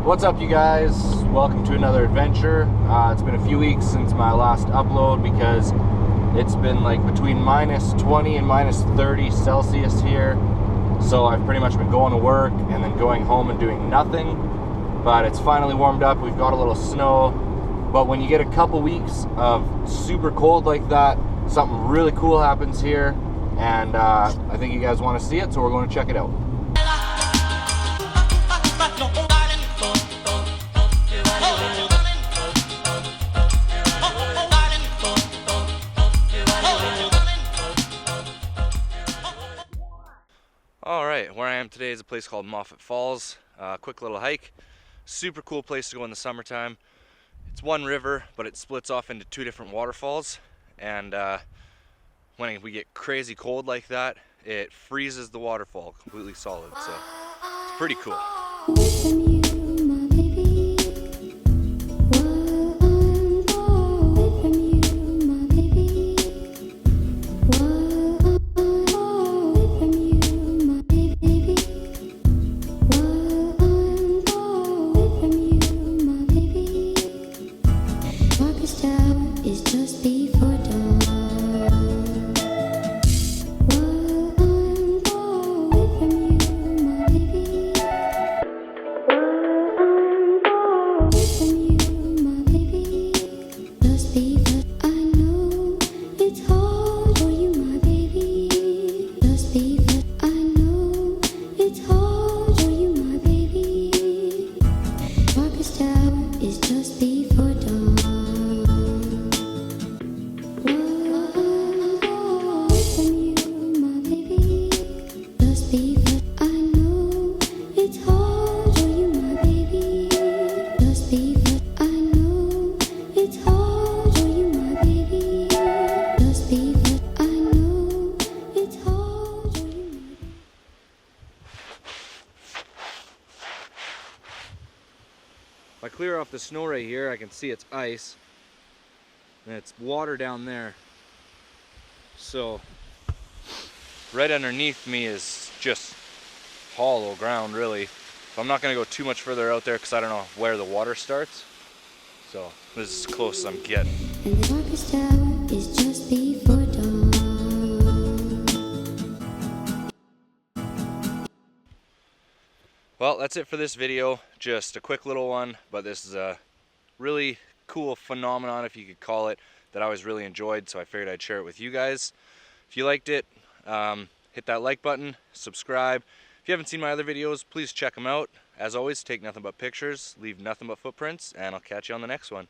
What's up, you guys? Welcome to another adventure. It's been a few weeks since my last upload because it's been like between minus 20 and minus 30 Celsius here. So I've pretty much been going to work and then going home and doing nothing. But it's finally warmed up. We've got a little snow. But when you get a couple weeks of super cold like that, something really cool happens here. And I think you guys want to see it, so we're going to check it out. Alright, where I am today is a place called Moffatt Falls. Quick little hike. Super cool place to go in the summertime. It's one river, but it splits off into two different waterfalls. And when we get crazy cold like that, it freezes the waterfall completely solid. So it's pretty cool. If I clear off the snow right here, I can see it's ice, and it's water down there. So right underneath me is just hollow ground, really. So I'm not going to go too much further out there because I don't know where the water starts. So this is as close as I'm getting. And the darkest hour is just before dawn. Well, that's it for this video. Just a quick little one, but this is a really cool phenomenon, if you could call it, that I always really enjoyed, so I figured I'd share it with you guys. If you liked it, hit that like button, subscribe. If you haven't seen my other videos, please check them out. As always, take nothing but pictures, leave nothing but footprints, and I'll catch you on the next one.